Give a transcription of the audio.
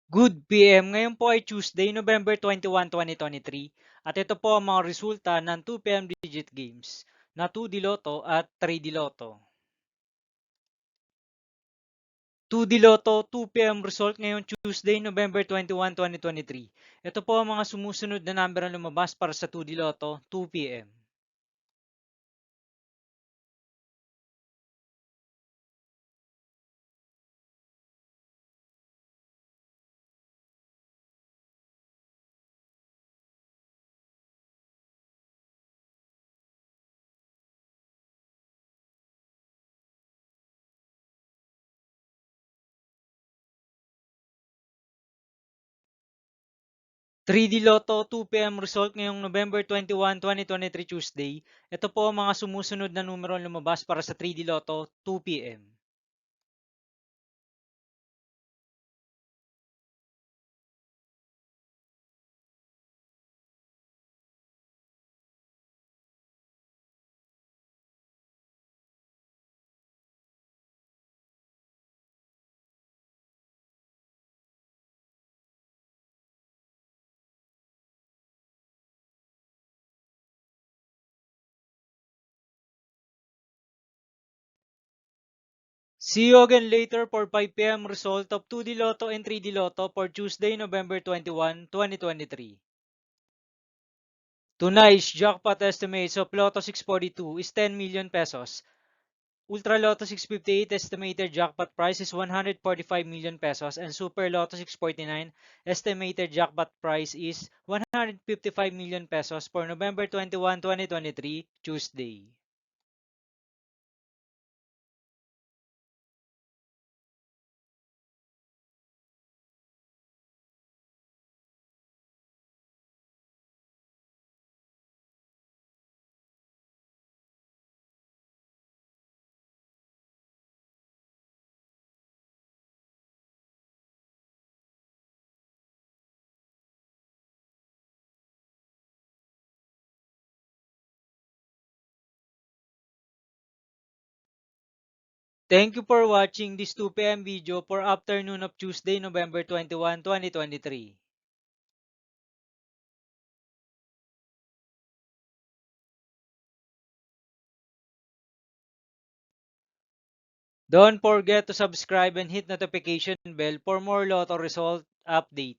Good PM, ngayon po ay Tuesday, November 21, 2023 at ito po ang mga resulta ng 2 PM digit games na 2D Lotto at 3D Lotto. 2D Lotto 2 PM result ngayong Tuesday, November 21, 2023. Ito po ang mga sumusunod na number na lumabas para sa 2D Lotto 2 PM. 3D Lotto 2 PM result ngayong November 21, 2023 Tuesday. Ito po ang mga sumusunod na numero na lumabas para sa 3D Lotto 2 PM. 'See you again later for 5 PM result of 2D Lotto and 3D Lotto for Tuesday, November 21, 2023. Tonight's jackpot estimates of Lotto 642 is 10 million pesos. Ultra Lotto 658 estimated jackpot price is 145 million pesos and Super Lotto 649 estimated jackpot price is 155 million pesos for November 21, 2023, Tuesday. Thank you for watching this 2 PM video for afternoon of Tuesday, November 21, 2023. Don't forget to subscribe and hit notification bell for more Lotto result update.